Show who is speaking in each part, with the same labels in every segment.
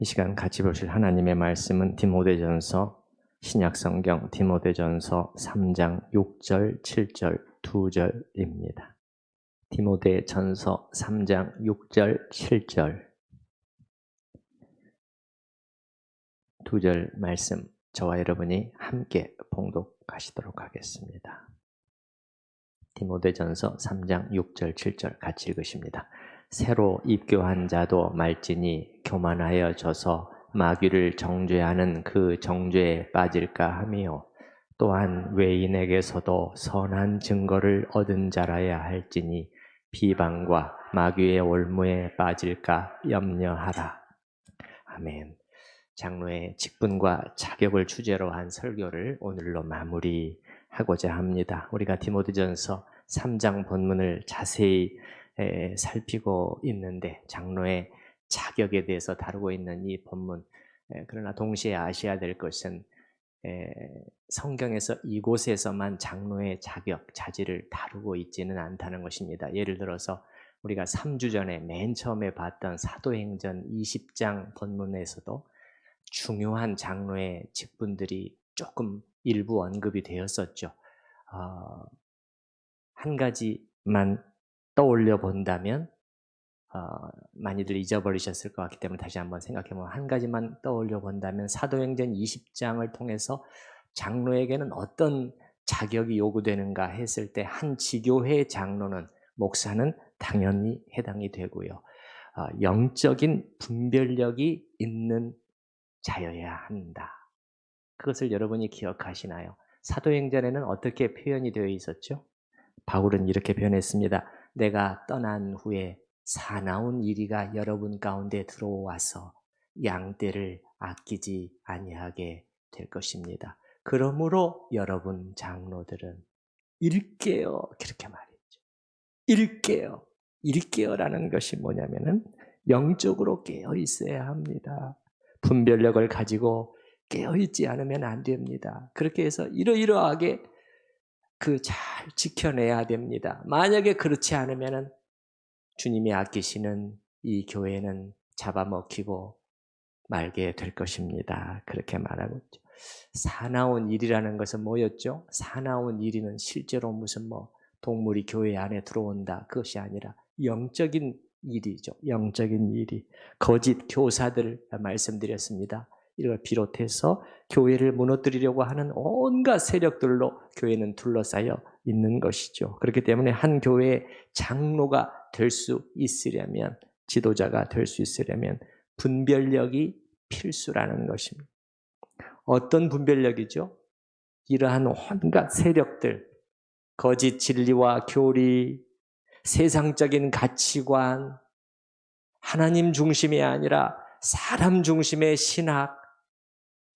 Speaker 1: 이 시간 같이 보실 하나님의 말씀은 디모데전서 신약성경 디모데전서 3장 6절, 7절, 2절입니다. 디모데전서 3장 6절, 7절, 2절 말씀 저와 여러분이 함께 봉독하시도록 하겠습니다. 디모데전서 3장 6절, 7절 같이 읽으십니다. 새로 입교한 자도 말지니 교만하여 져서 마귀를 정죄하는 그 정죄에 빠질까 하며 또한 외인에게서도 선한 증거를 얻은 자라야 할지니 비방과 마귀의 올무에 빠질까 염려하라. 아멘. 장로의 직분과 자격을 주제로 한 설교를 오늘로 마무리하고자 합니다. 우리가 디모데전서 3장 본문을 자세히 살피고 있는데 장로의 자격에 대해서 다루고 있는 이 본문, 그러나 동시에 아셔야 될 것은 성경에서 이곳에서만 장로의 자격, 자질을 다루고 있지는 않다는 것입니다. 예를 들어서 우리가 3주 전에 맨 처음에 봤던 사도행전 20장 본문에서도 중요한 장로의 직분들이 조금 일부 언급이 되었었죠. 한 가지만 떠올려 본다면 많이들 잊어버리셨을 것 같기 때문에 다시 한번 생각해보면 한 가지만 떠올려 본다면 사도행전 20장을 통해서 장로에게는 어떤 자격이 요구되는가 했을 때 한 지교회 장로는 목사는 당연히 해당이 되고요. 영적인 분별력이 있는 자여야 한다. 그것을 여러분이 기억하시나요? 사도행전에는 어떻게 표현이 되어 있었죠? 바울은 이렇게 표현했습니다. 내가 떠난 후에 사나운 이리가 여러분 가운데 들어와서 양떼를 아끼지 아니하게 될 것입니다. 그러므로 여러분 장로들은 일깨어, 그렇게 말했죠. 일깨어. 일깨어라는 것이 뭐냐면은 영적으로 깨어 있어야 합니다. 분별력을 가지고 깨어 있지 않으면 안 됩니다. 그렇게 해서 이러이러하게 잘 지켜내야 됩니다. 만약에 그렇지 않으면은 주님이 아끼시는 이 교회는 잡아먹히고 말게 될 것입니다. 그렇게 말하고 있죠. 사나운 일이라는 것은 뭐였죠? 사나운 일이는 실제로 무슨 동물이 교회 안에 들어온다, 그것이 아니라 영적인 일이죠. 영적인 일이. 거짓 교사들 말씀드렸습니다. 이걸 비롯해서 교회를 무너뜨리려고 하는 온갖 세력들로 교회는 둘러싸여 있는 것이죠. 그렇기 때문에 한 교회의 장로가 될 수 있으려면, 지도자가 될 수 있으려면 분별력이 필수라는 것입니다. 어떤 분별력이죠? 이러한 온갖 세력들, 거짓 진리와 교리, 세상적인 가치관, 하나님 중심이 아니라 사람 중심의 신학,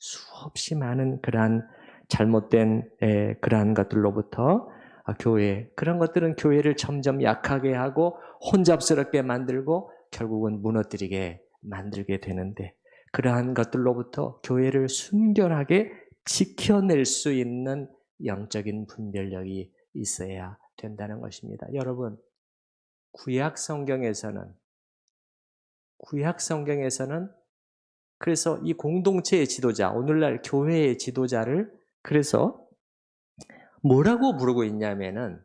Speaker 1: 수없이 많은 그러한 잘못된 그러한 것들로부터 교회, 그런 것들은 교회를 점점 약하게 하고 혼잡스럽게 만들고 결국은 무너뜨리게 만들게 되는데, 그러한 것들로부터 교회를 순결하게 지켜낼 수 있는 영적인 분별력이 있어야 된다는 것입니다. 여러분, 구약 성경에서는 그래서 이 공동체의 지도자, 오늘날 교회의 지도자를 그래서 뭐라고 부르고 있냐면은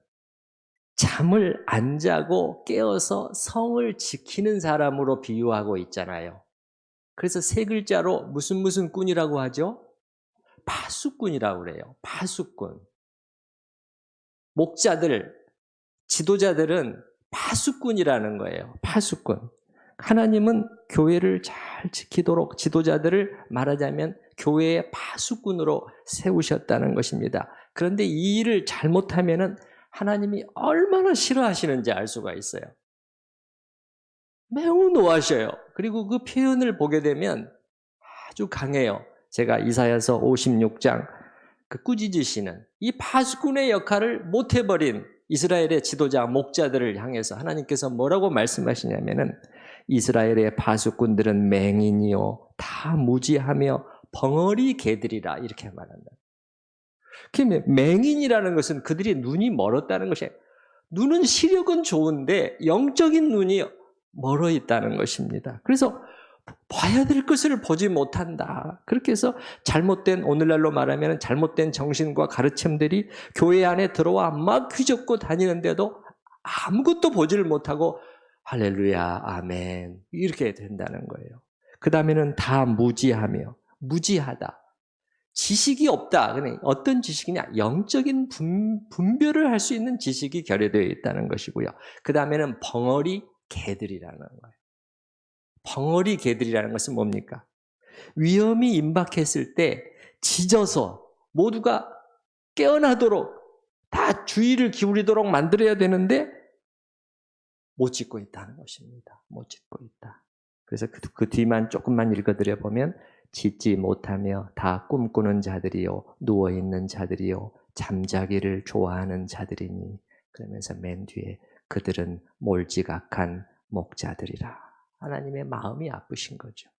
Speaker 1: 잠을 안 자고 깨어서 성을 지키는 사람으로 비유하고 있잖아요. 그래서 세 글자로 무슨 꾼이라고 하죠? 파수꾼이라고 그래요. 파수꾼. 목자들, 지도자들은 파수꾼이라는 거예요. 파수꾼. 하나님은 교회를 잘 지키도록 지도자들을 말하자면 교회의 파수꾼으로 세우셨다는 것입니다. 그런데 이 일을 잘못하면은 하나님이 얼마나 싫어하시는지 알 수가 있어요. 매우 노하셔요. 그리고 그 표현을 보게 되면 아주 강해요. 제가 이사야서 56장 꾸짖으시는 이 파수꾼의 역할을 못해버린 이스라엘의 지도자 목자들을 향해서 하나님께서 뭐라고 말씀하시냐면은 이스라엘의 파수꾼들은 맹인이요 다 무지하며 벙어리 개들이라, 이렇게 말한다. 맹인이라는 것은 그들이 눈이 멀었다는 것이에요. 눈은 시력은 좋은데 영적인 눈이 멀어 있다는 것입니다. 그래서 봐야 될 것을 보지 못한다. 그렇게 해서 잘못된, 오늘날로 말하면 잘못된 정신과 가르침들이 교회 안에 들어와 막 휘젓고 다니는데도 아무것도 보지를 못하고 할렐루야, 아멘 이렇게 된다는 거예요. 그 다음에는 다 무지하며, 무지하다. 지식이 없다. 어떤 지식이냐? 영적인 분별을 할 수 있는 지식이 결여되어 있다는 것이고요. 그 다음에는 벙어리 개들이라는 거예요. 벙어리 개들이라는 것은 뭡니까? 위험이 임박했을 때 짖어서 모두가 깨어나도록 다 주의를 기울이도록 만들어야 되는데 못 짖고 있다는 것입니다. 못 짖고 있다. 그래서 그 뒤만 조금만 읽어드려 보면 짖지 못하며 다 꿈꾸는 자들이요 누워있는 자들이요 잠자기를 좋아하는 자들이니, 그러면서 맨 뒤에 그들은 몰지각한 목자들이라. 하나님의 마음이 아프신 거죠.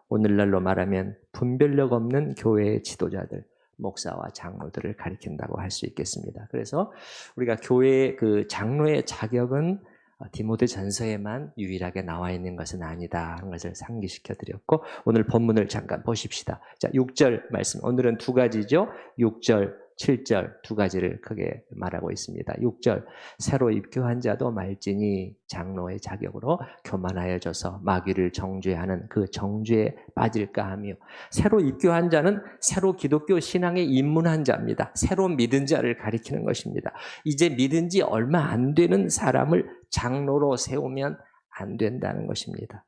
Speaker 1: 오늘날로 말하면 분별력 없는 교회의 지도자들, 목사와 장로들을 가리킨다고 할 수 있겠습니다. 그래서 우리가 교회의 그 장로의 자격은 디모데 전서에만 유일하게 나와 있는 것은 아니다 하는 것을 상기시켜 드렸고, 오늘 본문을 잠깐 보십시다. 자, 6절 말씀. 오늘은 두 가지죠. 6절, 7절 두 가지를 크게 말하고 있습니다. 6절, 새로 입교한 자도 말지니 장로의 자격으로 교만하여져서 마귀를 정죄하는 그 정죄에 빠질까 하며, 새로 입교한 자는 새로 기독교 신앙에 입문한 자입니다. 새로 믿은 자를 가리키는 것입니다. 이제 믿은 지 얼마 안 되는 사람을 장로로 세우면 안 된다는 것입니다.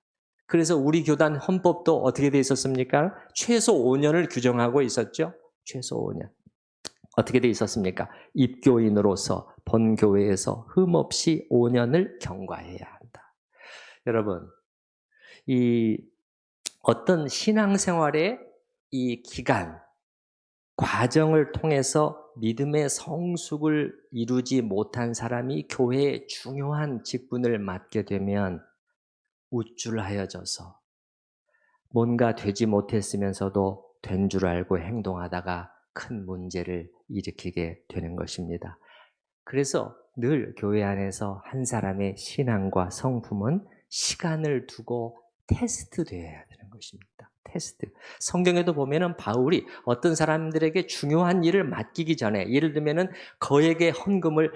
Speaker 1: 그래서 우리 교단 헌법도 어떻게 되어 있었습니까? 최소 5년을 규정하고 있었죠. 최소 5년. 어떻게 되어 있었습니까? 입교인으로서 본교회에서 흠없이 5년을 경과해야 한다. 여러분, 이 어떤 신앙생활의 이 기간, 과정을 통해서 믿음의 성숙을 이루지 못한 사람이 교회의 중요한 직분을 맡게 되면 우쭐하여져서 뭔가 되지 못했으면서도 된 줄 알고 행동하다가 큰 문제를 일으키게 되는 것입니다. 그래서 늘 교회 안에서 한 사람의 신앙과 성품은 시간을 두고 테스트되어야 되는 것입니다. 테스트. 성경에도 보면은 바울이 어떤 사람들에게 중요한 일을 맡기기 전에, 예를 들면은 거액의 헌금을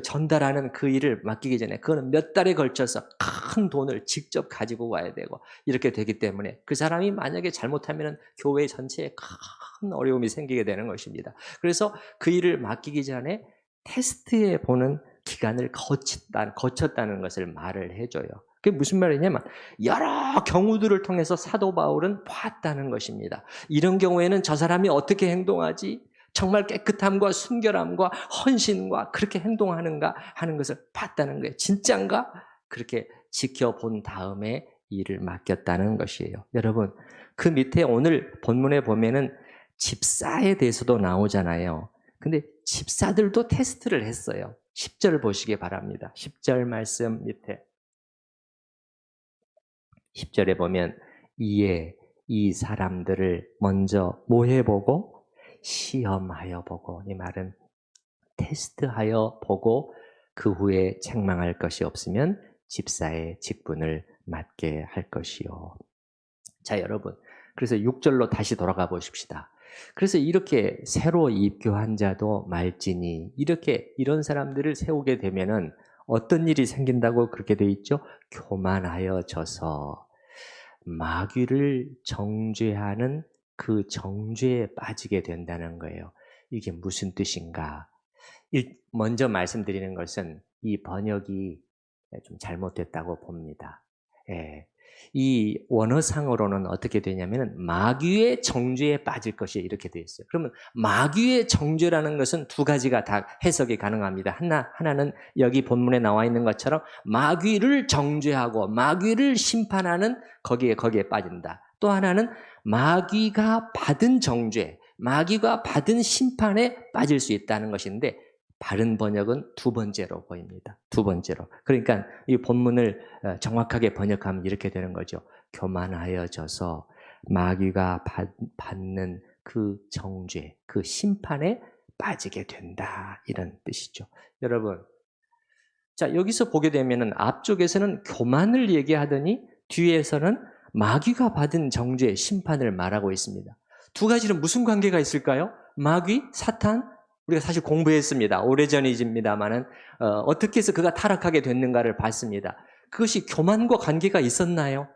Speaker 1: 전달하는 그 일을 맡기기 전에 그거는 몇 달에 걸쳐서 큰 돈을 직접 가지고 와야 되고 이렇게 되기 때문에 그 사람이 만약에 잘못하면은 교회 전체에 큰 어려움이 생기게 되는 것입니다. 그래서 그 일을 맡기기 전에 테스트해 보는 기간을 거쳤다는 것을 말을 해줘요. 그게 무슨 말이냐면 여러 경우들을 통해서 사도 바울은 봤다는 것입니다. 이런 경우에는 저 사람이 어떻게 행동하지? 정말 깨끗함과 순결함과 헌신과 그렇게 행동하는가 하는 것을 봤다는 거예요. 진짠가? 그렇게 지켜본 다음에 일을 맡겼다는 것이에요. 여러분, 그 밑에 오늘 본문에 보면은 집사에 대해서도 나오잖아요. 근데 집사들도 테스트를 했어요. 10절 보시기 바랍니다. 10절 말씀 밑에 10절에 보면 이에 이 사람들을 먼저 뭐 해보고? 시험하여 보고. 이 말은 테스트하여 보고 그 후에 책망할 것이 없으면 집사의 직분을 맡게 할 것이요. 자, 여러분, 그래서 6절로 다시 돌아가 보십시다. 그래서 이렇게 새로 입교한 자도 말지니, 이렇게 이런 사람들을 세우게 되면은 어떤 일이 생긴다고 그렇게 돼 있죠? 교만하여져서 마귀를 정죄하는 그 정죄에 빠지게 된다는 거예요. 이게 무슨 뜻인가? 먼저 말씀드리는 것은 이 번역이 좀 잘못됐다고 봅니다. 예. 이 원어상으로는 어떻게 되냐면 마귀의 정죄에 빠질 것이 이렇게 되어 있어요. 그러면 마귀의 정죄라는 것은 두 가지가 다 해석이 가능합니다. 하나는 여기 본문에 나와 있는 것처럼 마귀를 정죄하고 마귀를 심판하는 거기에 빠진다. 또 하나는 마귀가 받은 정죄, 마귀가 받은 심판에 빠질 수 있다는 것인데, 바른 번역은 두 번째로 보입니다. 두 번째로. 그러니까 이 본문을 정확하게 번역하면 이렇게 되는 거죠. 교만하여져서 마귀가 받는 그 정죄, 그 심판에 빠지게 된다. 이런 뜻이죠. 여러분, 자, 여기서 보게 되면은 앞쪽에서는 교만을 얘기하더니 뒤에서는 마귀가 받은 정죄, 심판을 말하고 있습니다. 두 가지는 무슨 관계가 있을까요? 마귀, 사탄, 우리가 사실 공부했습니다. 오래전이집니다만은 어떻게 해서 그가 타락하게 됐는가를 봤습니다. 그것이 교만과 관계가 있었나요?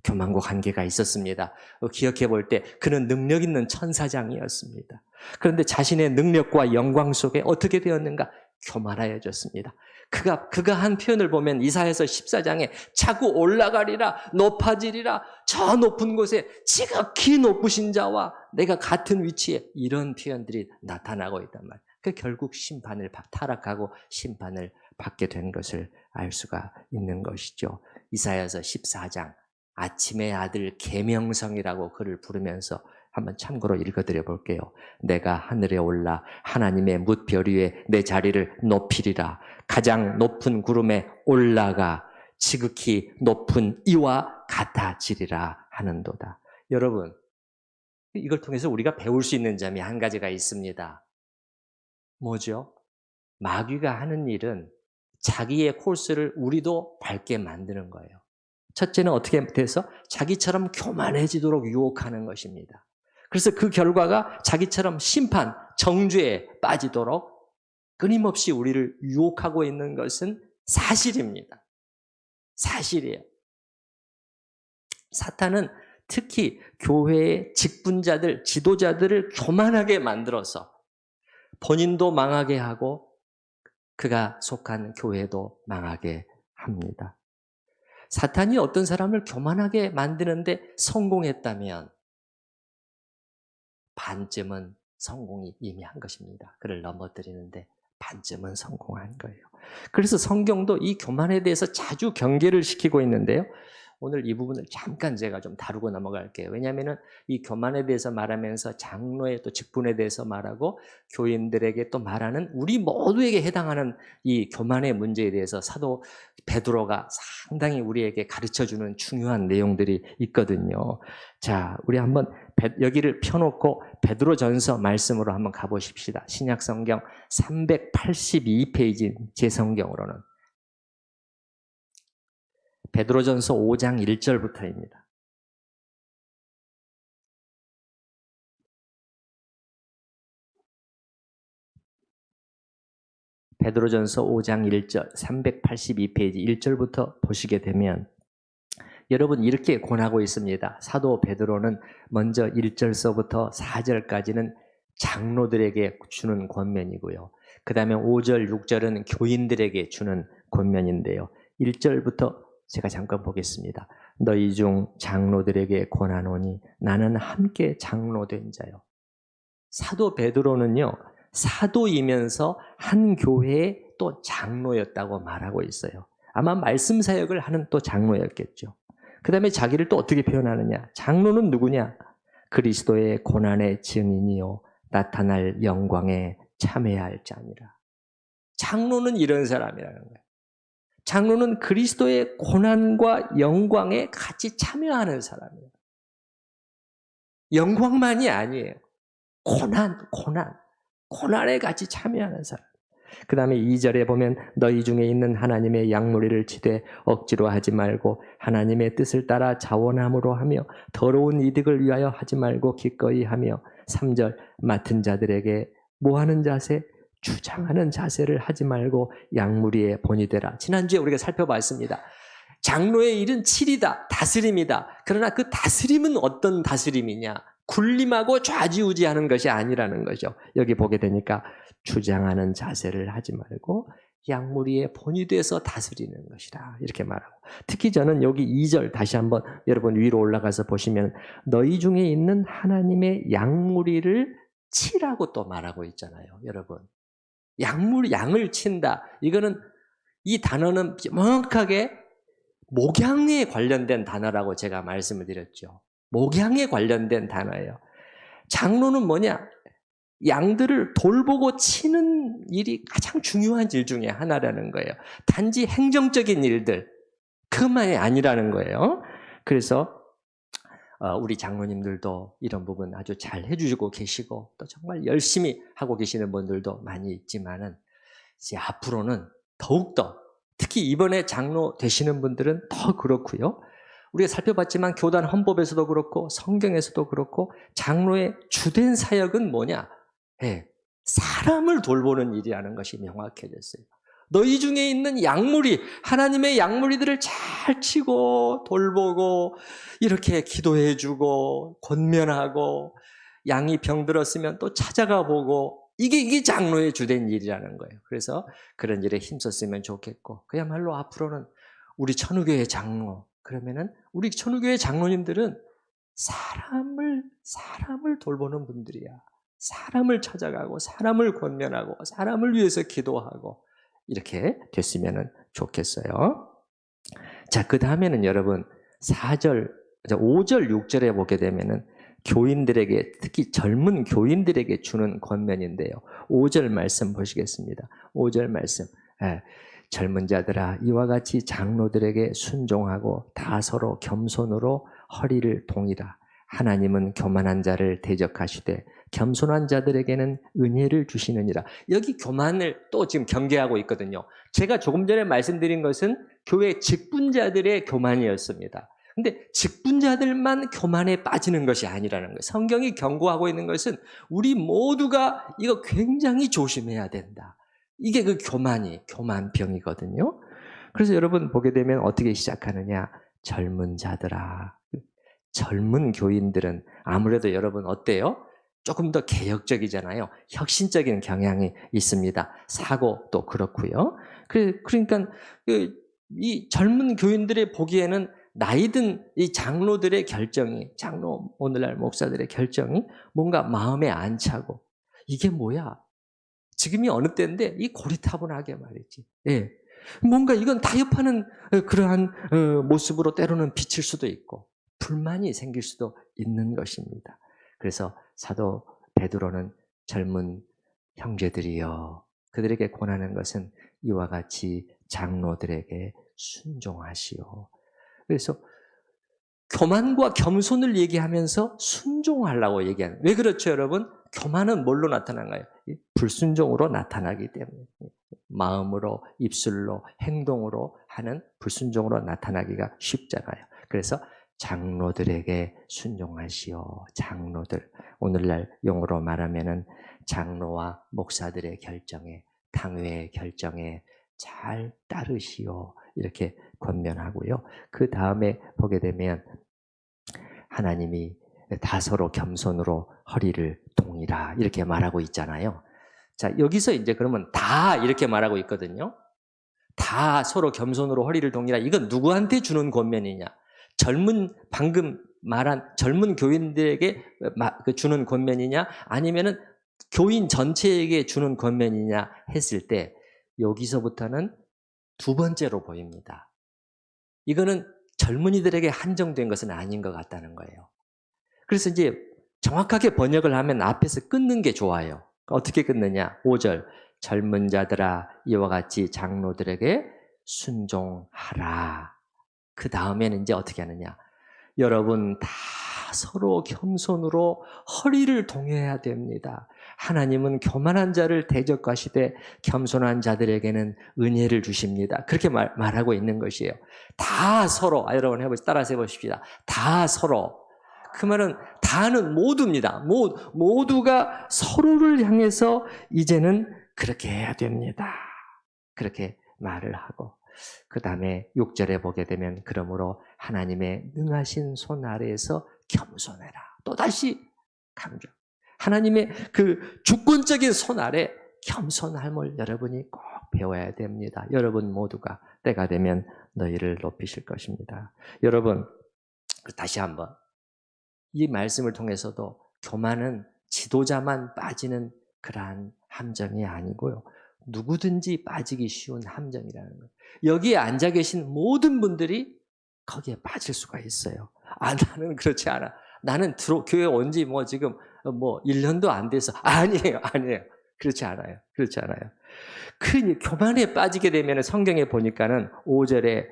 Speaker 1: 교만과 관계가 있었습니다. 기억해 볼 때 그는 능력 있는 천사장이었습니다. 그런데 자신의 능력과 영광 속에 어떻게 되었는가? 교만하여졌습니다. 그가 한 표현을 보면 이사야서 14장에 자꾸 올라가리라, 높아지리라, 저 높은 곳에 지극히 높으신 자와 내가 같은 위치에, 이런 표현들이 나타나고 있단 말이에요. 그 결국 타락하고 심판을 받게 된 것을 알 수가 있는 것이죠. 이사야서 14장, 아침의 아들 계명성이라고 그를 부르면서 한번 참고로 읽어드려 볼게요. 내가 하늘에 올라 하나님의 뭇별 위에 내 자리를 높이리라. 가장 높은 구름에 올라가 지극히 높은 이와 같아지리라 하는도다. 여러분, 이걸 통해서 우리가 배울 수 있는 점이 한 가지가 있습니다. 뭐죠? 마귀가 하는 일은 자기의 코스를 우리도 밟게 만드는 거예요. 첫째는 어떻게 돼서 자기처럼 교만해지도록 유혹하는 것입니다. 그래서 그 결과가 자기처럼 심판, 정죄에 빠지도록 끊임없이 우리를 유혹하고 있는 것은 사실입니다. 사실이에요. 사탄은 특히 교회의 직분자들, 지도자들을 교만하게 만들어서 본인도 망하게 하고 그가 속한 교회도 망하게 합니다. 사탄이 어떤 사람을 교만하게 만드는데 성공했다면 반쯤은 성공이 이미 한 것입니다. 그를 넘어뜨리는데 반쯤은 성공한 거예요. 그래서 성경도 이 교만에 대해서 자주 경계를 시키고 있는데요. 오늘 이 부분을 잠깐 제가 좀 다루고 넘어갈게요. 왜냐하면 이 교만에 대해서 말하면서 장로의 또 직분에 대해서 말하고 교인들에게 또 말하는 우리 모두에게 해당하는 이 교만의 문제에 대해서 사도 베드로가 상당히 우리에게 가르쳐주는 중요한 내용들이 있거든요. 자, 우리 한번 여기를 펴놓고 베드로전서 말씀으로 한번 가보십시다. 신약성경 382페이지 제 성경으로는 베드로전서 5장 1절부터입니다. 베드로전서 5장 1절 382페이지 1절부터 보시게 되면 여러분 이렇게 권하고 있습니다. 사도 베드로는 먼저 1절서부터 4절까지는 장로들에게 주는 권면이고요. 그 다음에 5절, 6절은 교인들에게 주는 권면인데요. 1절부터 제가 잠깐 보겠습니다. 너희 중 장로들에게 권하노니 나는 함께 장로된 자요. 사도 베드로는요, 사도이면서 한 교회의 또 장로였다고 말하고 있어요. 아마 말씀 사역을 하는 또 장로였겠죠. 그 다음에 자기를 또 어떻게 표현하느냐? 장로는 누구냐? 그리스도의 고난의 증인이요 나타날 영광에 참여할 자니라. 장로는 이런 사람이라는 거예요. 장로는 그리스도의 고난과 영광에 같이 참여하는 사람이에요. 영광만이 아니에요. 고난에 같이 참여하는 사람. 그 다음에 2절에 보면 너희 중에 있는 하나님의 양무리를 치되 억지로 하지 말고 하나님의 뜻을 따라 자원함으로 하며 더러운 이득을 위하여 하지 말고 기꺼이 하며 3절 맡은 자들에게 뭐하는 자세? 주장하는 자세를 하지 말고 양무리의 본이 되라. 지난주에 우리가 살펴봤습니다. 장로의 일은 칠이다, 다스림이다. 그러나 그 다스림은 어떤 다스림이냐? 군림하고 좌지우지하는 것이 아니라는 거죠. 여기 보게 되니까 주장하는 자세를 하지 말고 양무리의 본이 돼서 다스리는 것이다. 이렇게 말하고. 특히 저는 여기 2절 다시 한번 여러분 위로 올라가서 보시면 너희 중에 있는 하나님의 양무리를 치라고 또 말하고 있잖아요. 여러분. 양을 친다. 이거는 이 단어는 정확하게 목양에 관련된 단어라고 제가 말씀을 드렸죠. 목양에 관련된 단어예요. 장로는 뭐냐? 양들을 돌보고 치는 일이 가장 중요한 일 중에 하나라는 거예요. 단지 행정적인 일들, 그것만이 아니라는 거예요. 그래서 우리 장로님들도 이런 부분 아주 잘 해주시고 계시고 또 정말 열심히 하고 계시는 분들도 많이 있지만은 이제 앞으로는 더욱더 특히 이번에 장로 되시는 분들은 더 그렇고요. 우리가 살펴봤지만 교단 헌법에서도 그렇고 성경에서도 그렇고 장로의 주된 사역은 뭐냐? 예, 사람을 돌보는 일이라는 것이 명확해졌어요. 너희 중에 있는 양무리, 하나님의 양무리들을 잘 치고 돌보고 이렇게 기도해주고 권면하고 양이 병들었으면 또 찾아가 보고 이게 장로의 주된 일이라는 거예요. 그래서 그런 일에 힘썼으면 좋겠고 그야말로 앞으로는 우리 천우교회 장로 그러면은 우리 천우교회 장로님들은 사람을 돌보는 분들이야. 사람을 찾아가고 사람을 권면하고 사람을 위해서 기도하고 이렇게 됐으면 좋겠어요. 자, 그 다음에는 여러분 4절, 5절, 6절에 보게 되면은 교인들에게 특히 젊은 교인들에게 주는 권면인데요. 5절 말씀 보시겠습니다. 5절 말씀. 예, 젊은 자들아 이와 같이 장로들에게 순종하고 다 서로 겸손으로 허리를 동이라. 하나님은 교만한 자를 대적하시되 겸손한 자들에게는 은혜를 주시느니라. 여기 교만을 또 지금 경계하고 있거든요. 제가 조금 전에 말씀드린 것은 교회 직분자들의 교만이었습니다. 근데 직분자들만 교만에 빠지는 것이 아니라는 거예요. 성경이 경고하고 있는 것은 우리 모두가 이거 굉장히 조심해야 된다. 이게 그 교만병이거든요. 그래서 여러분 보게 되면 어떻게 시작하느냐? 젊은 자들아. 젊은 교인들은 아무래도 여러분 어때요? 조금 더 개혁적이잖아요. 혁신적인 경향이 있습니다. 사고도 그렇고요. 그러니까 이 젊은 교인들의 보기에는 나이든 이 장로들의 결정이, 장로 오늘날 목사들의 결정이 뭔가 마음에 안 차고 이게 뭐야? 지금이 어느 때인데 이 고리타분하게 말이지. 예. 뭔가 이건 타협하는 그러한 모습으로 때로는 비칠 수도 있고 불만이 생길 수도 있는 것입니다. 그래서 사도 베드로는 젊은 형제들이여 그들에게 권하는 것은 이와 같이 장로들에게 순종하시오. 그래서 교만과 겸손을 얘기하면서 순종하려고 얘기하는. 왜 그렇죠, 여러분? 교만은 뭘로 나타나나요? 불순종으로 나타나기 때문에. 마음으로, 입술로, 행동으로 하는 불순종으로 나타나기가 쉽잖아요. 그래서 장로들에게 순종하시오. 장로들. 오늘날 용어로 말하면은 장로와 목사들의 결정에, 당회의 결정에 잘 따르시오. 이렇게 권면하고요. 그 다음에 보게 되면 하나님이 다 서로 겸손으로 허리를 동이라 이렇게 말하고 있잖아요. 자, 여기서 이제 그러면 다 이렇게 말하고 있거든요. 다 서로 겸손으로 허리를 동이라. 이건 누구한테 주는 권면이냐? 방금 말한 젊은 교인들에게 주는 권면이냐? 아니면은 교인 전체에게 주는 권면이냐 했을 때 여기서부터는 두 번째로 보입니다. 이거는 젊은이들에게 한정된 것은 아닌 것 같다는 거예요. 그래서 이제 정확하게 번역을 하면 앞에서 끊는 게 좋아요. 어떻게 끊느냐? 5절. 젊은 자들아 이와 같이 장로들에게 순종하라. 그 다음에는 이제 어떻게 하느냐? 여러분 다 서로 겸손으로 허리를 동여야 됩니다. 하나님은 교만한 자를 대적하시되 겸손한 자들에게는 은혜를 주십니다. 그렇게 말하고 있는 것이에요. 다 서로, 여러분 따라서 해보십시다. 다 서로. 그 말은 다는 모두입니다. 모두가 서로를 향해서 이제는 그렇게 해야 됩니다. 그렇게 말을 하고 그 다음에 6절에 보게 되면 그러므로 하나님의 능하신 손 아래에서 겸손해라. 또다시 강조. 하나님의 그 주권적인 손 아래 겸손함을 여러분이 꼭 배워야 됩니다. 여러분 모두가 때가 되면 너희를 높이실 것입니다. 여러분 다시 한번 이 말씀을 통해서도 교만은 지도자만 빠지는 그러한 함정이 아니고요. 누구든지 빠지기 쉬운 함정이라는 거예요. 여기에 앉아 계신 모든 분들이 거기에 빠질 수가 있어요. 나는 그렇지 않아. 나는 교회 온 지 지금 1년도 안 돼서. 아니에요. 그렇지 않아요. 그 교만에 빠지게 되면 성경에 보니까는 5절에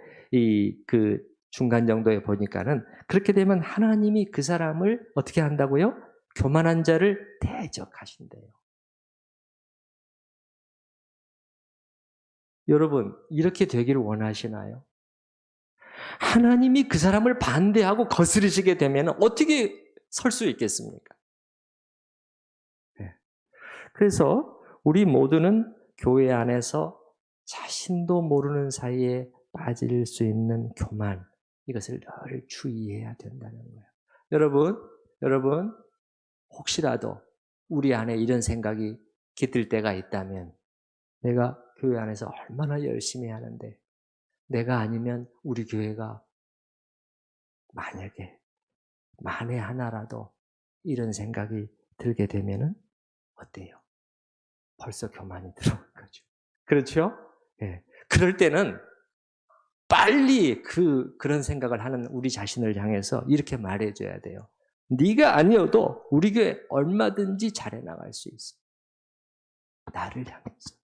Speaker 1: 그 중간 정도에 보니까는 그렇게 되면 하나님이 그 사람을 어떻게 한다고요? 교만한 자를 대적하신대요. 여러분, 이렇게 되기를 원하시나요? 하나님이 그 사람을 반대하고 거스르시게 되면 어떻게 설 수 있겠습니까? 네. 그래서 우리 모두는 교회 안에서 자신도 모르는 사이에 빠질 수 있는 교만, 이것을 늘 주의해야 된다는 거예요. 여러분, 혹시라도 우리 안에 이런 생각이 깃들 때가 있다면, 내가 교회 안에서 얼마나 열심히 하는데 내가 아니면 우리 교회가 만약에 만에 하나라도 이런 생각이 들게 되면은 어때요? 벌써 교만이 들어온 거죠. 그렇죠? 예. 그럴 때는 빨리 그런 생각을 하는 우리 자신을 향해서 이렇게 말해줘야 돼요. 네가 아니어도 우리 교회 얼마든지 잘해 나갈 수 있어. 나를 향해서.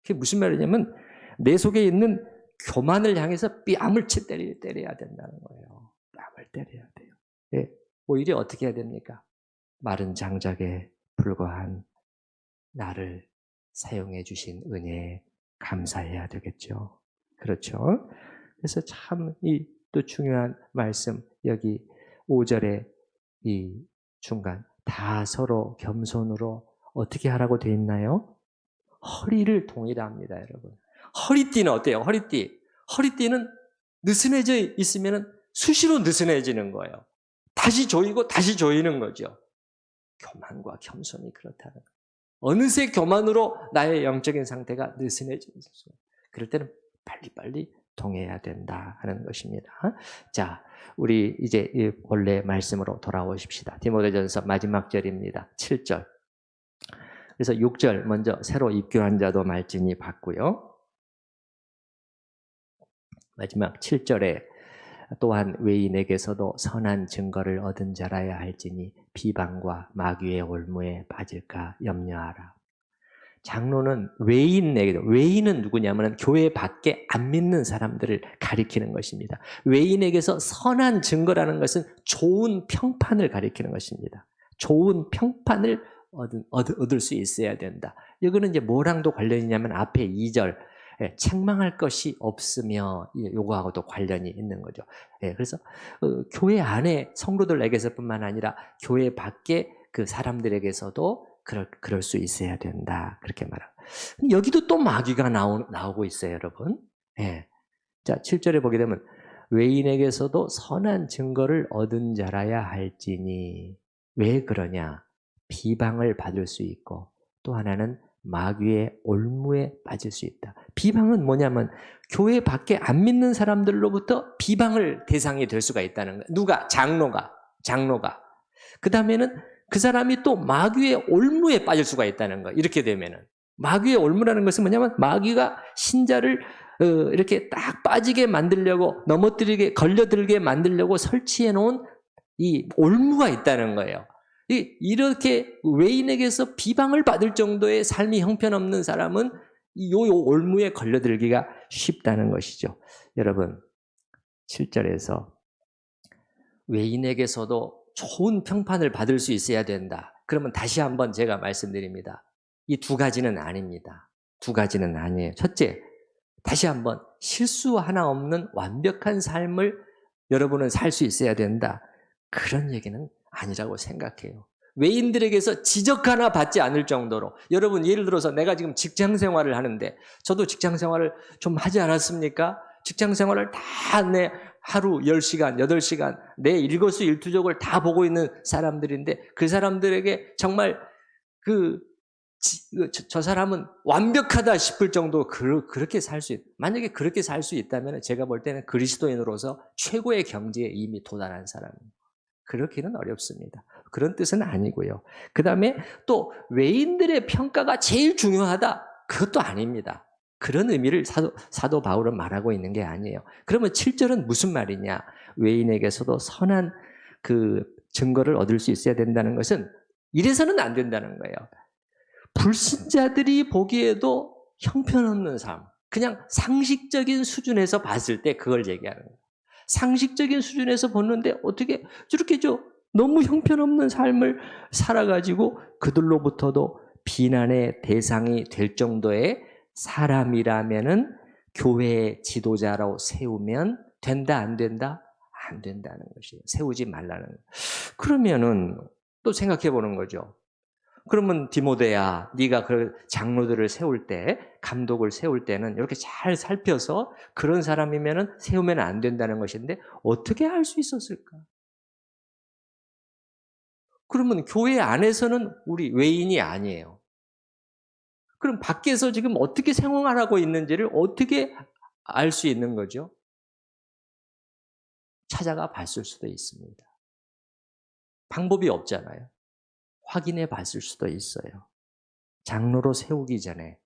Speaker 1: 그게 무슨 말이냐면 내 속에 있는 교만을 향해서 뺨을 때려야 된다는 거예요. 뺨을 때려야 돼요. 예. 오히려 어떻게 해야 됩니까? 마른 장작에 불과한 나를 사용해 주신 은혜에 감사해야 되겠죠. 그렇죠? 그래서 참 또 중요한 말씀, 여기 5절에 이 중간 다 서로 겸손으로 어떻게 하라고 되어 있나요? 허리를 동일합니다, 여러분. 허리띠는 어때요? 허리띠는 느슨해져 있으면 수시로 느슨해지는 거예요. 다시 조이고 다시 조이는 거죠. 교만과 겸손이 그렇다는 거예요. 어느새 교만으로 나의 영적인 상태가 느슨해지는 거예요. 그럴 때는 빨리빨리 동해야 된다 하는 것입니다. 자, 우리 이제 본래 말씀으로 돌아오십시다. 디모데전서 마지막 절입니다. 7절. 그래서 6절 먼저 새로 입교한 자도 말지니 받고요. 마지막 7절에 또한 외인에게서도 선한 증거를 얻은 자라야 할지니 비방과 마귀의 올무에 빠질까 염려하라. 장로는 외인은 누구냐면 교회 밖에 안 믿는 사람들을 가리키는 것입니다. 외인에게서 선한 증거라는 것은 좋은 평판을 가리키는 것입니다. 좋은 평판을 얻을 수 있어야 된다. 이거는 이제 뭐랑도 관련이 있냐면 앞에 2절 책망할 것이 없으며 요거하고도 관련이 있는 거죠. 그래서 교회 안에 성도들에게서뿐만 아니라 교회 밖에 그 사람들에게서도 그럴 수 있어야 된다. 그렇게 말하고. 여기도 또 마귀가 나오고 있어요, 여러분. 자, 7절에 보게 되면 외인에게서도 선한 증거를 얻은 자라야 할지니. 왜 그러냐? 비방을 받을 수 있고 또 하나는 마귀의 올무에 빠질 수 있다. 비방은 뭐냐면 교회 밖에 안 믿는 사람들로부터 비방을 대상이 될 수가 있다는 거예요. 누가? 장로가. 그 다음에는 그 사람이 또 마귀의 올무에 빠질 수가 있다는 거예요. 이렇게 되면은. 마귀의 올무라는 것은 뭐냐면 마귀가 신자를 이렇게 딱 빠지게 만들려고 걸려들게 만들려고 설치해 놓은 이 올무가 있다는 거예요. 이렇게 외인에게서 비방을 받을 정도의 삶이 형편없는 사람은 요 올무에 걸려들기가 쉽다는 것이죠. 여러분, 7절에서 외인에게서도 좋은 평판을 받을 수 있어야 된다. 그러면 다시 한번 제가 말씀드립니다. 이 두 가지는 아닙니다. 두 가지는 아니에요. 첫째, 다시 한번 실수 하나 없는 완벽한 삶을 여러분은 살 수 있어야 된다. 그런 얘기는 아니라고 생각해요. 외인들에게서 지적 하나 받지 않을 정도로. 여러분, 예를 들어서 내가 지금 직장 생활을 하는데 저도 직장 생활을 좀 하지 않았습니까? 직장 생활을 다 내 하루 10시간, 8시간 내 일거수일투족을 다 보고 있는 사람들인데 그 사람들에게 정말 저 사람은 완벽하다 싶을 정도 그렇게 살 수 만약에 그렇게 살 수 있다면 제가 볼 때는 그리스도인으로서 최고의 경지에 이미 도달한 사람입니다. 그렇기는 어렵습니다. 그런 뜻은 아니고요. 그 다음에 또 외인들의 평가가 제일 중요하다. 그것도 아닙니다. 그런 의미를 사도 바울은 말하고 있는 게 아니에요. 그러면 7절은 무슨 말이냐? 외인에게서도 선한 그 증거를 얻을 수 있어야 된다는 것은 이래서는 안 된다는 거예요. 불신자들이 보기에도 형편없는 삶, 그냥 상식적인 수준에서 봤을 때 그걸 얘기하는 거예요. 상식적인 수준에서 보는데 어떻게 저렇게 너무 형편없는 삶을 살아가지고 그들로부터도 비난의 대상이 될 정도의 사람이라면은 교회의 지도자로 세우면 된다, 안 된다? 안 된다는 것이에요. 세우지 말라는 거예요. 그러면은 또 생각해 보는 거죠. 그러면 디모데야, 네가 그 장로들을 세울 때, 감독을 세울 때는 이렇게 잘 살펴서 그런 사람이면은 세우면 안 된다는 것인데 어떻게 할 수 있었을까? 그러면 교회 안에서는 우리 외인이 아니에요. 그럼 밖에서 지금 어떻게 생활하고 있는지를 어떻게 알 수 있는 거죠? 찾아가 봤을 수도 있습니다. 방법이 없잖아요. 확인해 봤을 수도 있어요. 장로로 세우기 전에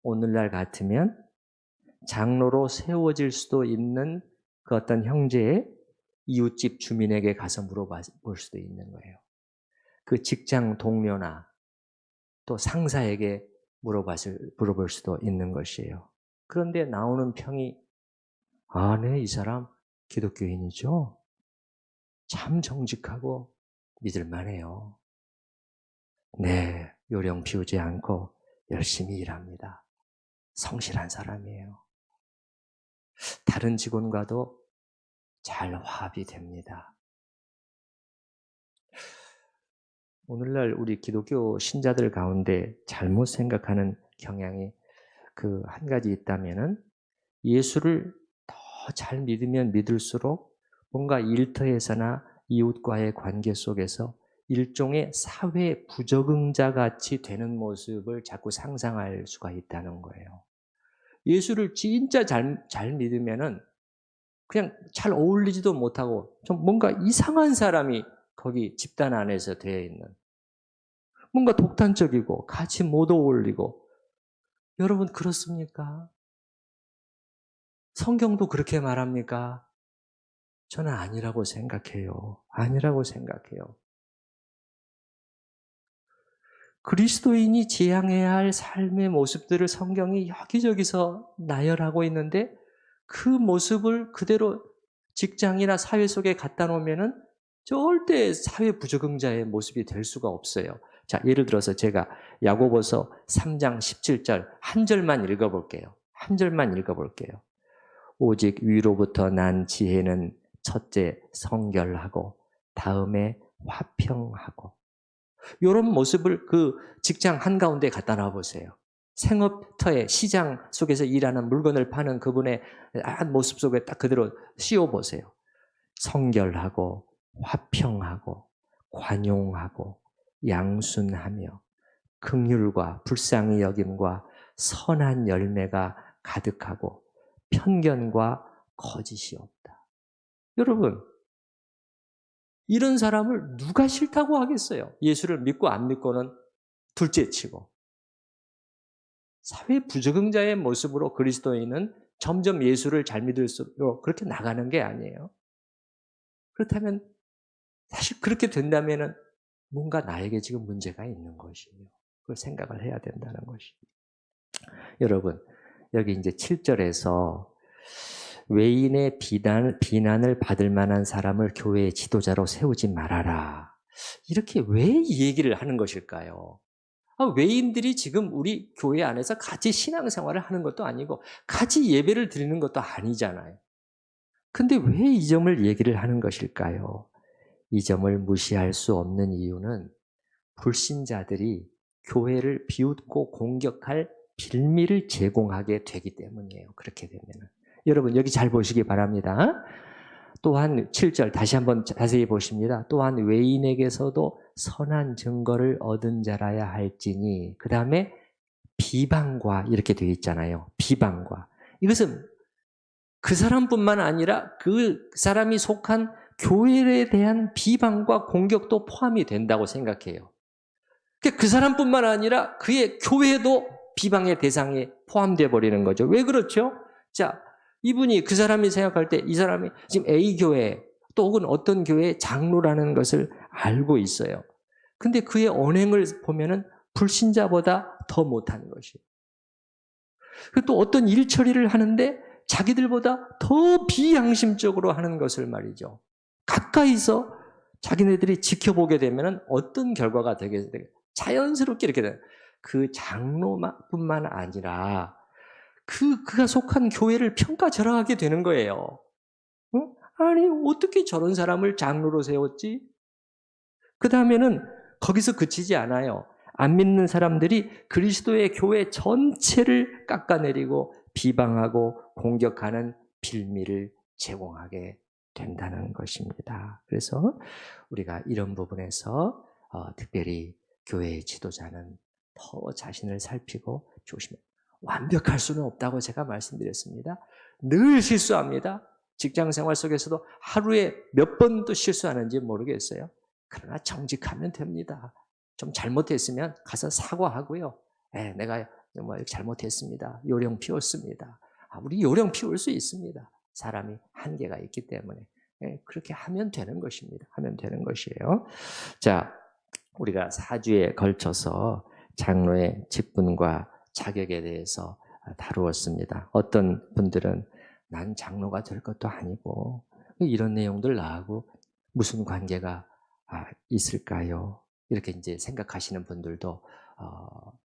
Speaker 1: 오늘날 같으면 장로로 세워질 수도 있는 그 어떤 형제의 이웃집 주민에게 가서 물어볼 수도 있는 거예요. 그 직장 동료나 또 상사에게 물어볼 수도 있는 것이에요. 그런데 나오는 평이, 아, 네, 이 사람 기독교인이죠? 참 정직하고 믿을만해요. 네, 요령 피우지 않고 열심히 일합니다. 성실한 사람이에요. 다른 직원과도 잘 화합이 됩니다. 오늘날 우리 기독교 신자들 가운데 잘못 생각하는 경향이 그 한 가지 있다면은 예수를 더 잘 믿으면 믿을수록 뭔가 일터에서나 이웃과의 관계 속에서 일종의 사회 부적응자 같이 되는 모습을 자꾸 상상할 수가 있다는 거예요. 예수를 진짜 잘 믿으면은 그냥 잘 어울리지도 못하고 좀 뭔가 이상한 사람이 거기 집단 안에서 되어 있는, 뭔가 독단적이고 같이 못 어울리고. 여러분 그렇습니까? 성경도 그렇게 말합니까? 저는 아니라고 생각해요. 아니라고 생각해요. 그리스도인이 지향해야 할 삶의 모습들을 성경이 여기저기서 나열하고 있는데 그 모습을 그대로 직장이나 사회 속에 갖다 놓으면은 절대 사회 부적응자의 모습이 될 수가 없어요. 자, 예를 들어서 제가 야고보서 3장 17절 한 절만 읽어볼게요. 한 절만 읽어볼게요. 오직 위로부터 난 지혜는 첫째 성결하고 다음에 화평하고. 이런 모습을 그 직장 한가운데 갖다 놔보세요. 생업터의 시장 속에서 일하는 물건을 파는 그분의 모습 속에 딱 그대로 씌워보세요. 성결하고 화평하고 관용하고 양순하며 긍휼과 불쌍히 여김과 선한 열매가 가득하고 편견과 거짓이 없다. 여러분, 이런 사람을 누가 싫다고 하겠어요? 예수를 믿고 안 믿고는 둘째치고. 사회 부적응자의 모습으로 그리스도인은 점점 예수를 잘 믿을수록 그렇게 나가는 게 아니에요. 그렇다면 사실 그렇게 된다면은 뭔가 나에게 지금 문제가 있는 것이에요. 그걸 생각을 해야 된다는 것이. 여러분, 여기 이제 7절에서 외인의 비난을 받을 만한 사람을 교회의 지도자로 세우지 말아라. 이렇게 왜 이 얘기를 하는 것일까요? 외인들이 지금 우리 교회 안에서 같이 신앙생활을 하는 것도 아니고 같이 예배를 드리는 것도 아니잖아요. 근데 왜 이 점을 얘기를 하는 것일까요? 이 점을 무시할 수 없는 이유는 불신자들이 교회를 비웃고 공격할 빌미를 제공하게 되기 때문이에요. 그렇게 되면은. 여러분 여기 잘 보시기 바랍니다. 또한 7절 다시 한번 자세히 보십니다. 또한 외인에게서도 선한 증거를 얻은 자라야 할지니, 그 다음에 비방과 이렇게 되어 있잖아요. 비방과. 이것은 그 사람뿐만 아니라 그 사람이 속한 교회에 대한 비방과 공격도 포함이 된다고 생각해요. 그 사람뿐만 아니라 그의 교회도 비방의 대상에 포함되어 버리는 거죠. 왜 그렇죠? 자, 이분이 그 사람이 생각할 때 이 사람이 지금 A 교회 또 혹은 어떤 교회의 장로라는 것을 알고 있어요. 근데 그의 언행을 보면은 불신자보다 더 못하는 것이에요. 또 어떤 일 처리를 하는데 자기들보다 더 비양심적으로 하는 것을 말이죠. 가까이서 자기네들이 지켜보게 되면 어떤 결과가 되게 자연스럽게 이렇게 돼요. 그 장로뿐만 아니라 그가 속한 교회를 평가절하하게 되는 거예요. 아니, 어떻게 저런 사람을 장로로 세웠지? 그 다음에는 거기서 그치지 않아요. 안 믿는 사람들이 그리스도의 교회 전체를 깎아내리고 비방하고 공격하는 빌미를 제공하게 된다는 것입니다. 그래서 우리가 이런 부분에서 특별히 교회의 지도자는 더 자신을 살피고 조심해. 완벽할 수는 없다고 제가 말씀드렸습니다. 늘 실수합니다. 직장 생활 속에서도 하루에 몇 번도 실수하는지 모르겠어요. 그러나 정직하면 됩니다. 좀 잘못했으면 가서 사과하고요. 내가 잘못했습니다. 요령 피웠습니다. 우리 요령 피울 수 있습니다. 사람이 한계가 있기 때문에. 그렇게 하면 되는 것입니다. 하면 되는 것이에요. 자, 우리가 4주에 걸쳐서 장로의 직분과 자격에 대해서 다루었습니다. 어떤 분들은 난 장로가 될 것도 아니고 이런 내용들 나하고 무슨 관계가 있을까요? 이렇게 이제 생각하시는 분들도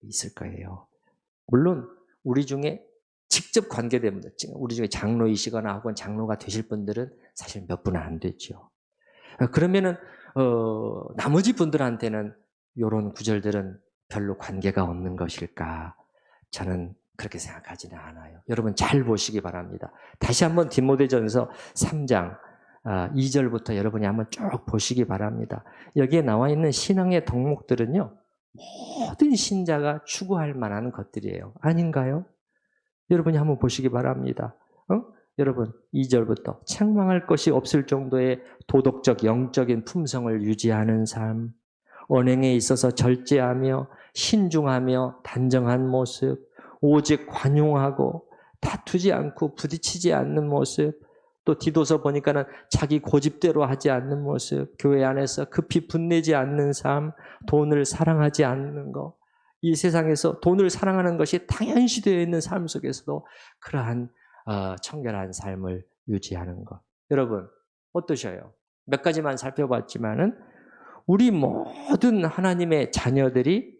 Speaker 1: 있을 거예요. 물론 우리 중에 직접 관계된 분들, 우리 중에 장로이시거나 혹은 장로가 되실 분들은 사실 몇 분은 안 되죠. 그러면은 나머지 분들한테는 이런 구절들은 별로 관계가 없는 것일까? 저는 그렇게 생각하지는 않아요. 여러분 잘 보시기 바랍니다. 다시 한번 디모데전서 3장 2절부터 여러분이 한번 쭉 보시기 바랍니다. 여기에 나와 있는 신앙의 덕목들은요, 모든 신자가 추구할 만한 것들이에요. 아닌가요? 여러분이 한번 보시기 바랍니다. 여러분 2절부터 책망할 것이 없을 정도의 도덕적 영적인 품성을 유지하는 삶, 언행에 있어서 절제하며 신중하며 단정한 모습, 오직 관용하고 다투지 않고 부딪히지 않는 모습, 또 디도서 보니까는 자기 고집대로 하지 않는 모습, 교회 안에서 급히 분내지 않는 삶, 돈을 사랑하지 않는 것, 이 세상에서 돈을 사랑하는 것이 당연시되어 있는 삶 속에서도 그러한 청결한 삶을 유지하는 것. 여러분 어떠셔요? 몇 가지만 살펴봤지만은 우리 모든 하나님의 자녀들이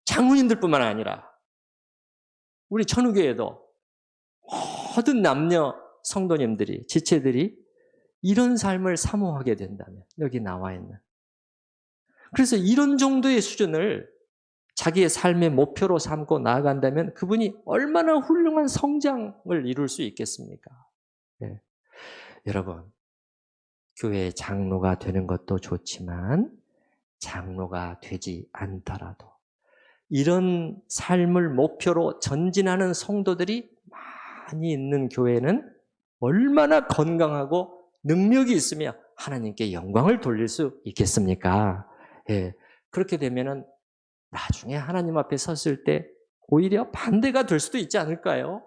Speaker 1: 장로님들뿐만 아니라 우리 천우교회도 모든 남녀 성도님들이, 지체들이 이런 삶을 사모하게 된다면, 여기 나와 있는. 그래서 이런 정도의 수준을 자기의 삶의 목표로 삼고 나아간다면 그분이 얼마나 훌륭한 성장을 이룰 수 있겠습니까? 네. 여러분, 교회의 장로가 되는 것도 좋지만 장로가 되지 않더라도 이런 삶을 목표로 전진하는 성도들이 많이 있는 교회는 얼마나 건강하고 능력이 있으며 하나님께 영광을 돌릴 수 있겠습니까? 예, 그렇게 되면은 나중에 하나님 앞에 섰을 때 오히려 반대가 될 수도 있지 않을까요?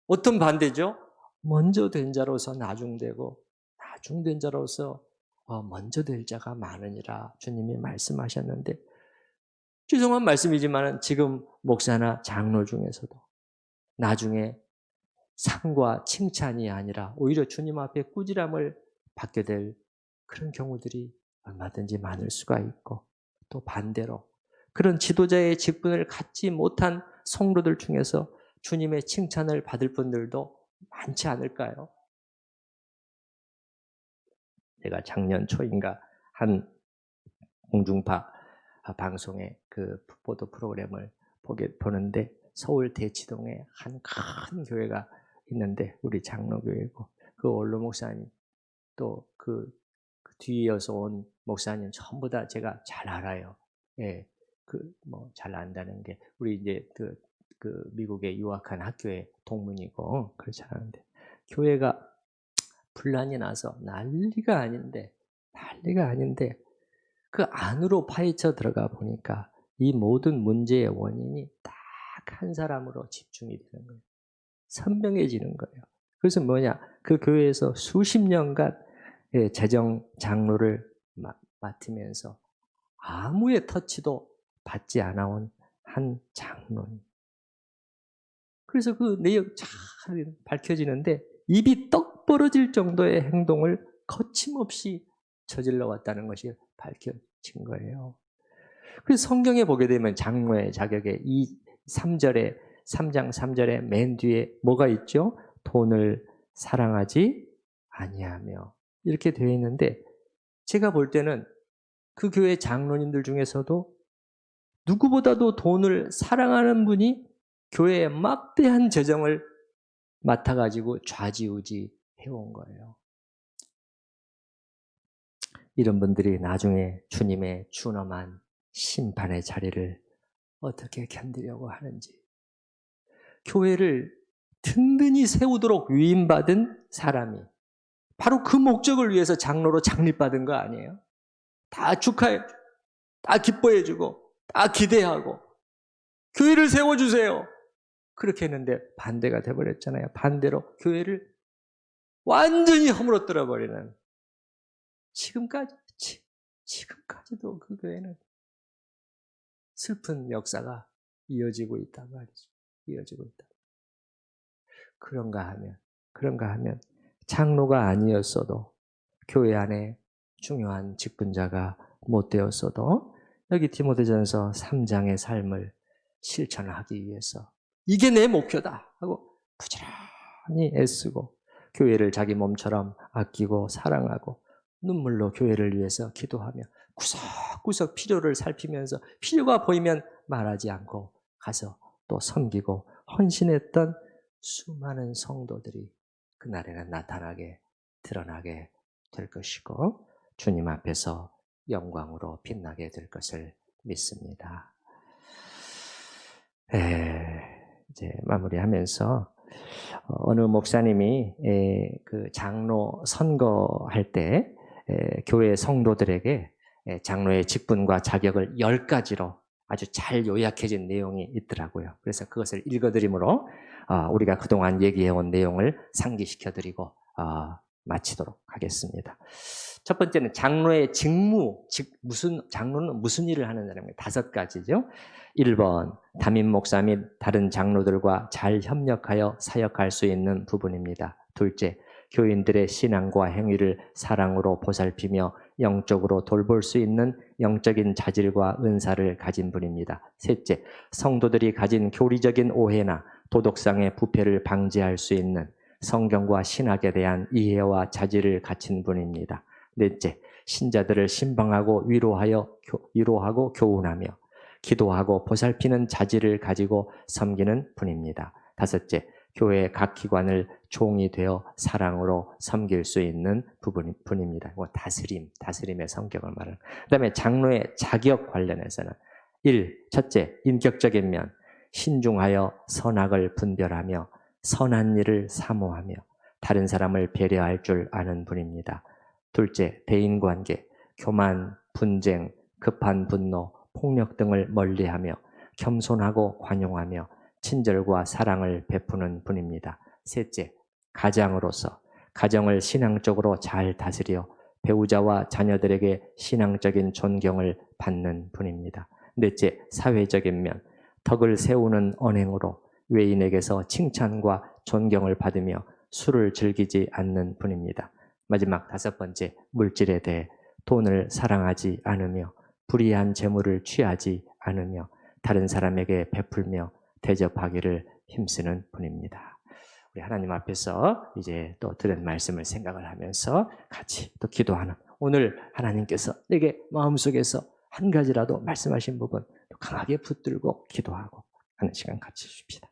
Speaker 1: 어떤 반대죠? 먼저 된 자로서 나중되고 나중된 자로서 먼저 될 자가 많으니라 주님이 말씀하셨는데, 죄송한 말씀이지만 지금 목사나 장로 중에서도 나중에 상과 칭찬이 아니라 오히려 주님 앞에 꾸지람을 받게 될 그런 경우들이 얼마든지 많을 수가 있고, 또 반대로 그런 지도자의 직분을 갖지 못한 성도들 중에서 주님의 칭찬을 받을 분들도 많지 않을까요? 제가 작년 초인가 한 공중파 방송의 그 보도 프로그램을 보는데 서울 대치동에 한 큰 교회가 있는데 우리 장로교회고, 그 원로 목사님 또 그 뒤이어서 온 목사님 전부 다 제가 잘 알아요. 예, 잘 안다는 게 우리 이제 그 미국에 유학한 학교의 동문이고 그렇지 않은데, 교회가 분란이 나서 난리가 아닌데 그 안으로 파헤쳐 들어가 보니까 이 모든 문제의 원인이 딱 한 사람으로 집중이 되는 거예요. 선명해지는 거예요. 그래서 뭐냐? 그 교회에서 수십 년간 재정 장로를 맡으면서 아무의 터치도 받지 않아온 한 장로님. 그래서 그 내용 잘 밝혀지는데 입이 떡 벌어질 정도의 행동을 거침없이 저질러 왔다는 것이 밝혀진 거예요. 그래서 성경에 보게 되면 장로의 자격에 이 3장 3절에 맨 뒤에 뭐가 있죠? 돈을 사랑하지 아니하며 이렇게 되어 있는데 제가 볼 때는 그 교회 장로님들 중에서도 누구보다도 돈을 사랑하는 분이 교회에 막대한 재정을 맡아가지고 좌지우지 해온 거예요. 이런 분들이 나중에 주님의 준엄한 심판의 자리를 어떻게 견디려고 하는지. 교회를 든든히 세우도록 위임받은 사람이 바로 그 목적을 위해서 장로로 장립받은 거 아니에요? 다 축하해, 다 기뻐해주고, 다 기대하고, 교회를 세워주세요. 그렇게 했는데 반대가 돼버렸잖아요. 반대로 교회를 완전히 허물어뜨려 버리는 지금까지도 그 교회는 슬픈 역사가 이어지고 있단 말이죠. 이어지고 있다. 그런가 하면 장로가 아니었어도 교회 안에 중요한 직분자가 못 되었어도 여기 디모데전서 3장의 삶을 실천하기 위해서 이게 내 목표다 하고 부지런히 애쓰고 교회를 자기 몸처럼 아끼고 사랑하고 눈물로 교회를 위해서 기도하며 구석구석 필요를 살피면서 필요가 보이면 말하지 않고 가서 또 섬기고 헌신했던 수많은 성도들이 그날에는 드러나게 될 것이고 주님 앞에서 영광으로 빛나게 될 것을 믿습니다. 이제 마무리하면서 어느 목사님이 그 장로 선거할 때 교회 성도들에게 장로의 직분과 자격을 10가지로 아주 잘 요약해진 내용이 있더라고요. 그래서 그것을 읽어드리므로 우리가 그동안 얘기해온 내용을 상기시켜드리고 마치도록 하겠습니다. 첫 번째는 장로의 직무, 장로는 무슨 일을 하는 사람입니다. 5가지죠. 1번, 담임 목사 및 다른 장로들과 잘 협력하여 사역할 수 있는 부분입니다. 둘째, 교인들의 신앙과 행위를 사랑으로 보살피며 영적으로 돌볼 수 있는 영적인 자질과 은사를 가진 분입니다. 셋째, 성도들이 가진 교리적인 오해나 도덕상의 부패를 방지할 수 있는 성경과 신학에 대한 이해와 자질을 갖춘 분입니다. 넷째, 신자들을 신방하고 위로하고 교훈하며 기도하고 보살피는 자질을 가지고 섬기는 분입니다. 다섯째, 교회의 각 기관을 종이 되어 사랑으로 섬길 수 있는 분입니다. 다스림의 성격을 말하는. 그 다음에 장로의 자격 관련해서는 1. 첫째, 인격적인 면, 신중하여 선악을 분별하며 선한 일을 사모하며 다른 사람을 배려할 줄 아는 분입니다. 둘째, 대인관계, 교만, 분쟁, 급한 분노, 폭력 등을 멀리하며 겸손하고 관용하며 친절과 사랑을 베푸는 분입니다. 셋째, 가장으로서 가정을 신앙적으로 잘 다스려 배우자와 자녀들에게 신앙적인 존경을 받는 분입니다. 넷째, 사회적인 면, 덕을 세우는 언행으로 외인에게서 칭찬과 존경을 받으며 술을 즐기지 않는 분입니다. 마지막 5번째, 물질에 대해 돈을 사랑하지 않으며 불이한 재물을 취하지 않으며 다른 사람에게 베풀며 대접하기를 힘쓰는 분입니다. 우리 하나님 앞에서 이제 또 들은 말씀을 생각을 하면서 같이 또 기도하는, 오늘 하나님께서 내게 마음속에서 한 가지라도 말씀하신 부분 또 강하게 붙들고 기도하고 하는 시간 같이 주십시다.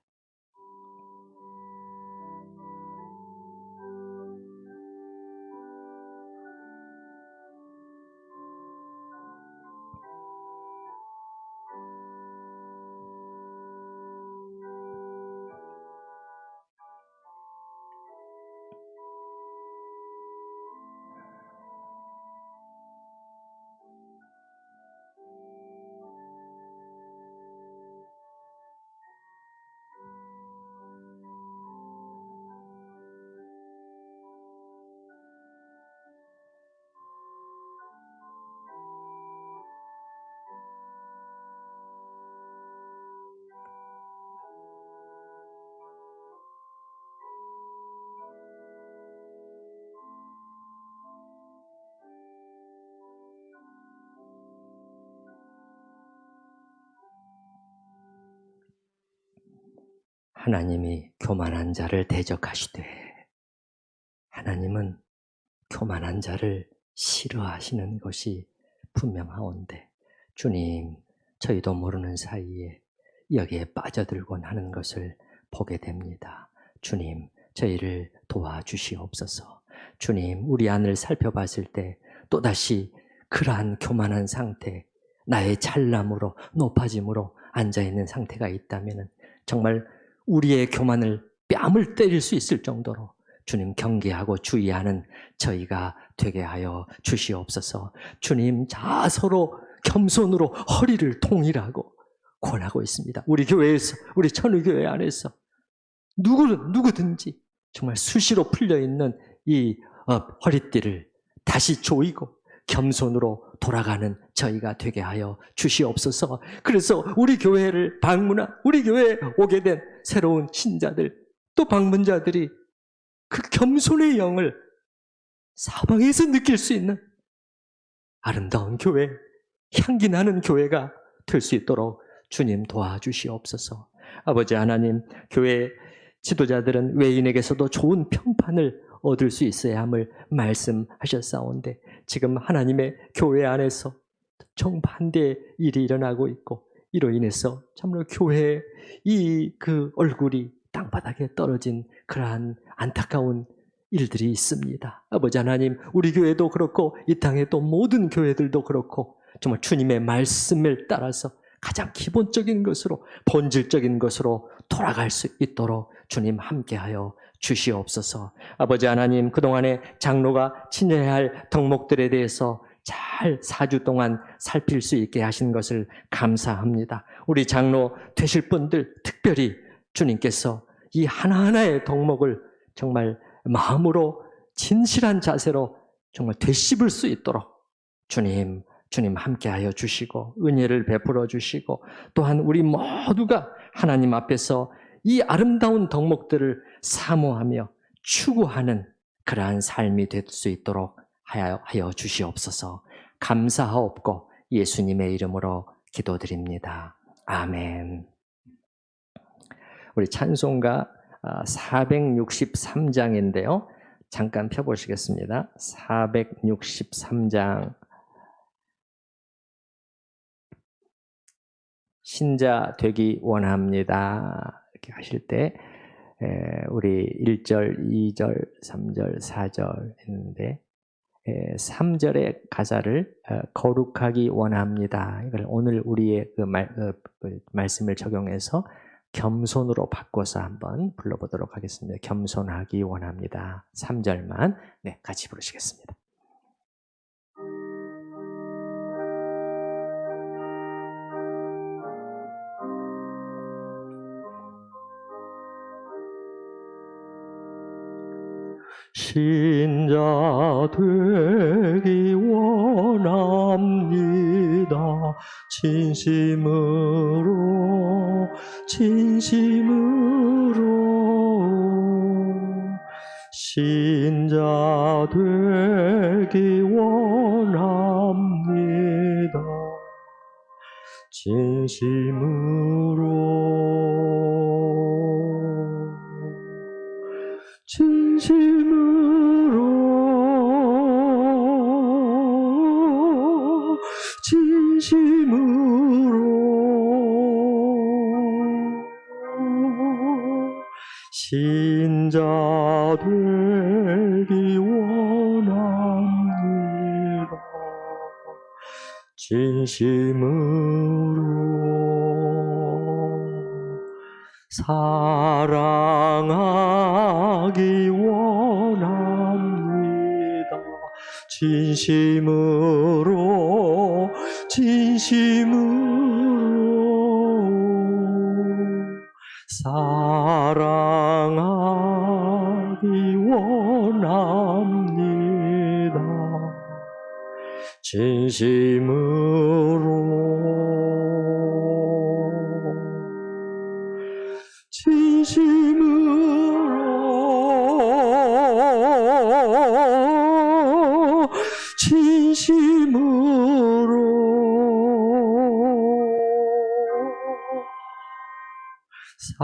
Speaker 1: 하나님이 교만한 자를 대적하시되 하나님은 교만한 자를 싫어하시는 것이 분명하온데 주님, 저희도 모르는 사이에 여기에 빠져들곤 하는 것을 보게 됩니다. 주님, 저희를 도와주시옵소서. 주님, 우리 안을 살펴봤을 때 또다시 그러한 교만한 상태, 나의 잘남으로 높아짐으로 앉아있는 상태가 있다면 정말 우리의 교만을 뺨을 때릴 수 있을 정도로 주님 경계하고 주의하는 저희가 되게 하여 주시옵소서. 주님, 서로 겸손으로 허리를 통일하고 권하고 있습니다. 우리 교회에서, 우리 천의교회 안에서 누구든지 정말 수시로 풀려있는 이 허리띠를 다시 조이고 겸손으로 돌아가는 저희가 되게 하여 주시옵소서. 그래서 우리 교회를 방문한, 우리 교회에 오게 된 새로운 신자들, 또 방문자들이 그 겸손의 영을 사방에서 느낄 수 있는 아름다운 교회, 향기 나는 교회가 될 수 있도록 주님 도와주시옵소서. 아버지 하나님, 교회 지도자들은 외인에게서도 좋은 평판을 얻을 수 있어야 함을 말씀하셨사온데 지금 하나님의 교회 안에서 정반대의 일이 일어나고 있고 이로 인해서 참으로 교회의 그 얼굴이 땅바닥에 떨어진 그러한 안타까운 일들이 있습니다. 아버지 하나님, 우리 교회도 그렇고 이 땅의 또 모든 교회들도 그렇고 정말 주님의 말씀을 따라서 가장 기본적인 것으로, 본질적인 것으로 돌아갈 수 있도록 주님 함께하여 주시옵소서. 아버지 하나님, 그동안에 장로가 지녀야 할 덕목들에 대해서 잘 4주 동안 살필 수 있게 하신 것을 감사합니다. 우리 장로 되실 분들 특별히 주님께서 이 하나하나의 덕목을 정말 마음으로 진실한 자세로 정말 되씹을 수 있도록 주님 함께하여 주시고 은혜를 베풀어 주시고 또한 우리 모두가 하나님 앞에서 이 아름다운 덕목들을 사모하며 추구하는 그러한 삶이 될 수 있도록 하여 주시옵소서. 감사하옵고 예수님의 이름으로 기도드립니다. 아멘. 우리 찬송가 463장인데요. 잠깐 펴보시겠습니다. 463장. 신자 되기 원합니다. 이렇게 하실 때 우리 1절, 2절, 3절, 4절 있는데 3절의 가사를 거룩하기 원합니다. 이걸 오늘 우리의 그 말씀을 적용해서 겸손으로 바꿔서 한번 불러보도록 하겠습니다. 겸손하기 원합니다. 3절만 같이 부르시겠습니다. 신자 되기 원합니다. 진심으로 신자 되기 원합니다. 신자 되기 원합니다. 진심으로 사랑하기 원합니다. 진심으로 사랑하기 원합니다. 진심으로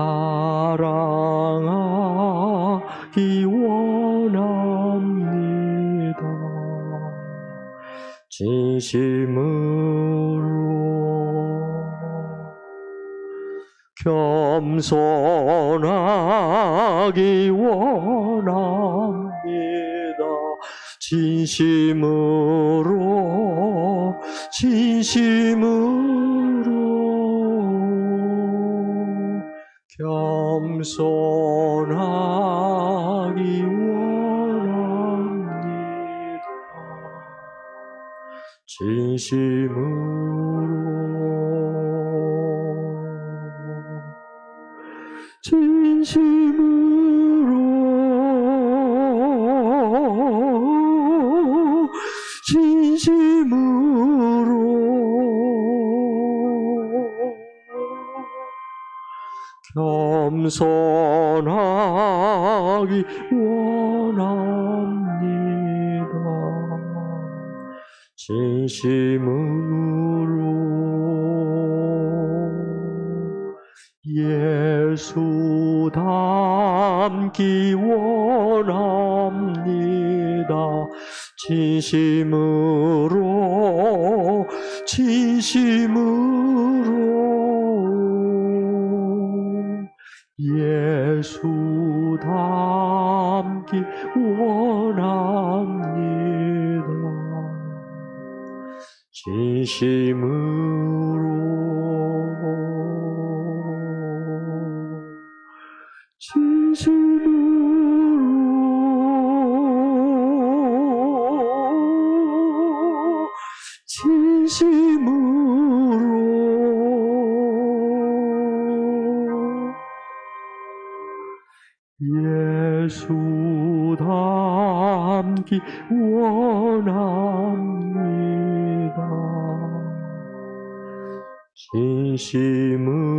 Speaker 1: 사랑하기 원합니다. 진심으로 겸손하기 원합니다. 진심으로 겸손하기 원합니다. 진심으로 겸손하기 원합니다. 진심으로 예수 닮기 원합니다. 진심으로 예수 닮기 원합니다. 진심으로 예수 닮기 원합니다. 진심으로